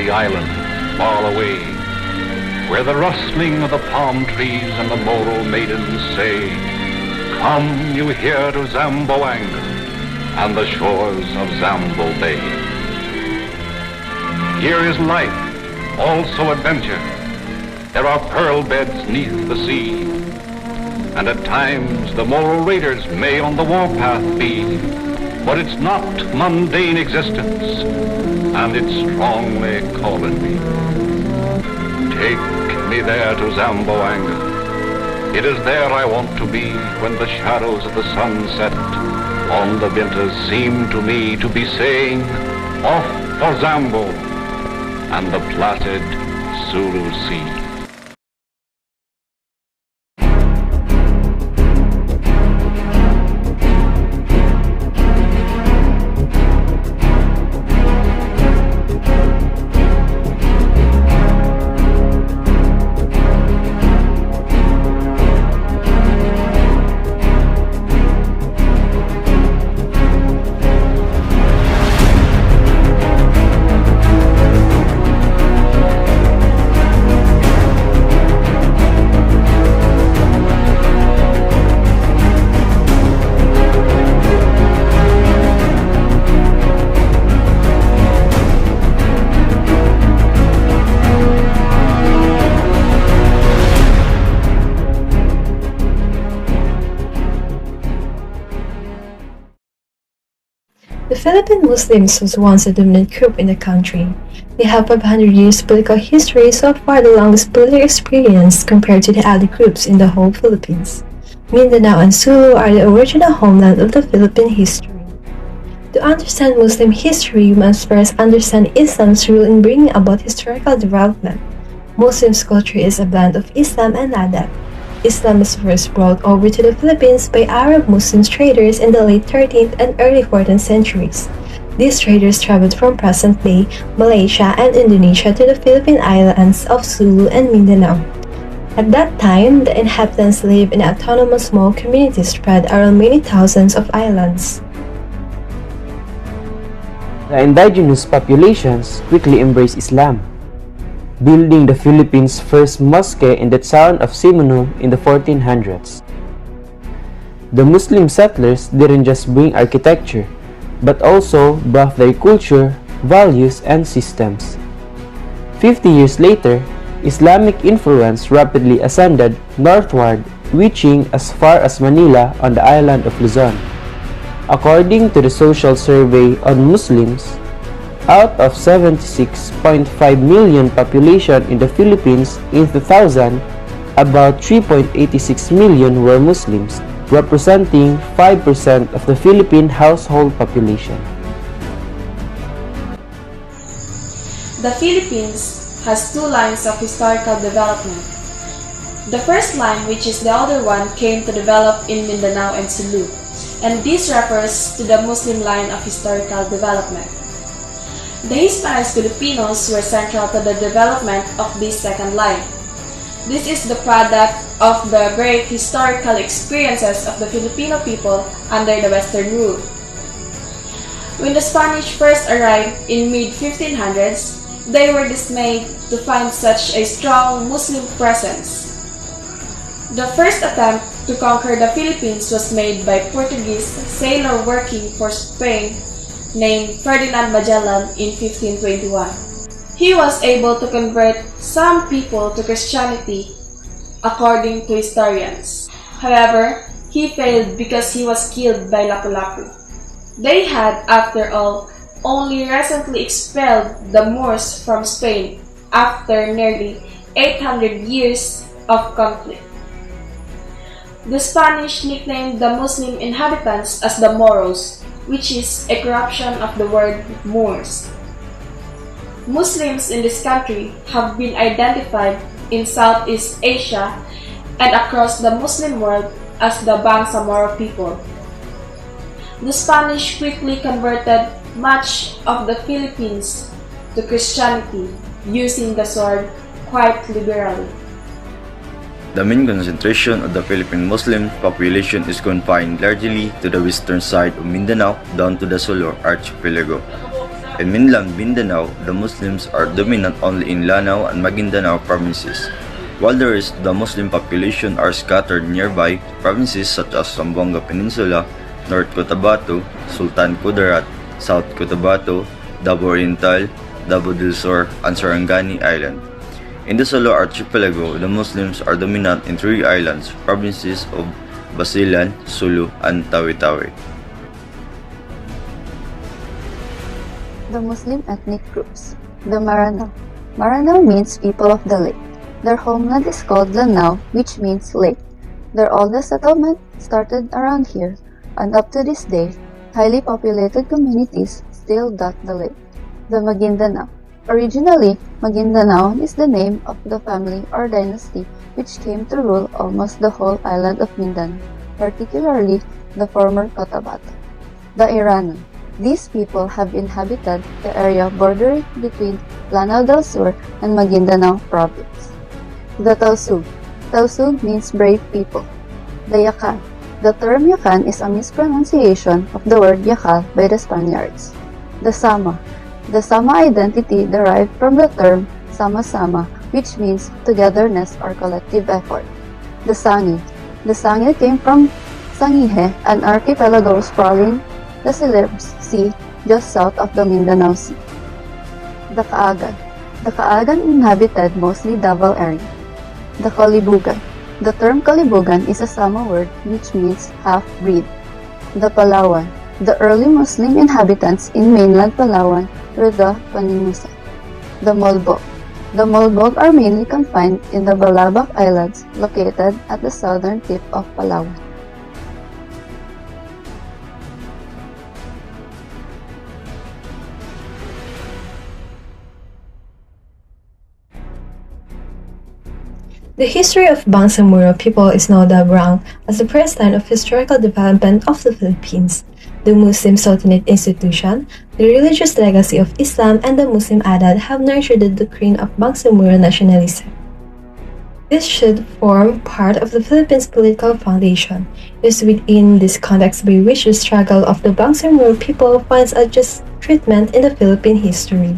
the island far away, where the rustling of the palm trees and the Moro maidens say, "Come you here to Zamboanga and the shores of Zambo Bay." Here is life, also adventure. There are pearl beds neath the sea, and at times the Moro raiders may on the warpath be, but it's not mundane existence, and it's strongly calling me. Take me there to Zamboanga. It is there I want to be when the shadows of the sunset on the Bintas seem to me to be saying, "Off for Zambo and the placid Sulu Sea." The Philippine Muslims was once a dominant group in the country. They have 500 years political history, so far the longest political experience compared to the other groups in the whole Philippines. Mindanao and Sulu are the original homeland of the Philippine history. To understand Muslim history, you must first understand Islam's role in bringing about historical development. Muslim's culture is a blend of Islam and Ladakh. Islam was first brought over to the Philippines by Arab Muslim traders in the late 13th and early 14th centuries. These traders traveled from present-day Malaysia and Indonesia to the Philippine islands of Sulu and Mindanao. At that time, the inhabitants lived in autonomous small communities spread around many thousands of islands. The indigenous populations quickly embraced Islam, building the Philippines' first mosque in the town of Simunul in the 1400s. The Muslim settlers didn't just bring architecture, but also brought their culture, values, and systems. 50 years later, Islamic influence rapidly ascended northward, reaching as far as Manila on the island of Luzon. According to the Social Survey on Muslims, out of 76.5 million population in the Philippines in 2000, about 3.86 million were Muslims, representing 5% of the Philippine household population. The Philippines has two lines of historical development. The first line, which is the older one, came to develop in Mindanao and Sulu, and this refers to the Muslim line of historical development. The Hispanic Filipinos were central to the development of this second line. This is the product of the great historical experiences of the Filipino people under the Western rule. When the Spanish first arrived in mid-1500s, they were dismayed to find such a strong Muslim presence. The first attempt to conquer the Philippines was made by Portuguese sailor working for Spain named Ferdinand Magellan in 1521. He was able to convert some people to Christianity, according to historians. However, he failed because he was killed by Lapu-Lapu. They had, after all, only recently expelled the Moors from Spain after nearly 800 years of conflict. The Spanish nicknamed the Muslim inhabitants as the Moros, which is a corruption of the word Moors. Muslims in this country have been identified in Southeast Asia and across the Muslim world as the Bangsamoro people. The Spanish quickly converted much of the Philippines to Christianity using the sword quite liberally. The main concentration of the Philippine Muslim population is confined largely to the western side of Mindanao down to the Sulu archipelago. In mainland Mindanao, the Muslims are dominant only in Lanao and Maguindanao provinces, while the rest of the Muslim population are scattered nearby provinces such as Zamboanga Peninsula, North Cotabato, Sultan Kudarat, South Cotabato, Davao Oriental, Davao del Sur, and Sarangani Island. In the Solo Archipelago, the Muslims are dominant in three islands, provinces of Basilan, Sulu, and Tawi-Tawi. The Muslim ethnic groups. The Maranao. Maranao means people of the lake. Their homeland is called Lanao, which means lake. Their oldest settlement started around here, and up to this day, highly populated communities still dot the lake. The Maguindanao. Originally, Maguindanao is the name of the family or dynasty which came to rule almost the whole island of Mindanao, particularly the former Cotabato. The Irano. These people have inhabited the area bordering between Lanao del Sur and Maguindanao province. The Tausug. Tausug means brave people. The Yakan. The term Yakan is a mispronunciation of the word Yakal by the Spaniards. The Sama. The Sama identity derived from the term sama-sama, which means togetherness or collective effort. The Sangi. The Sangi came from Sangihe, an archipelago sprawling the Celebes Sea just south of the Mindanao Sea. The Kaagan. The Kaagan inhabited mostly Davao area. The Kalibugan. The term Kalibugan is a Sama word which means half-breed. The Palawan. The early Muslim inhabitants in mainland Palawan were the Panimusa. The Molbog. The Molbog are mainly confined in the Balabac Islands located at the southern tip of Palawan. The history of Bangsamoro people is now dubbed wrong as the first line of historical development of the Philippines. The Muslim Sultanate institution, the religious legacy of Islam, and the Muslim Adat have nurtured the doctrine of Bangsamoro nationalism. This should form part of the Philippines' political foundation. It is within this context by which the struggle of the Bangsamoro people finds a just treatment in the Philippine history.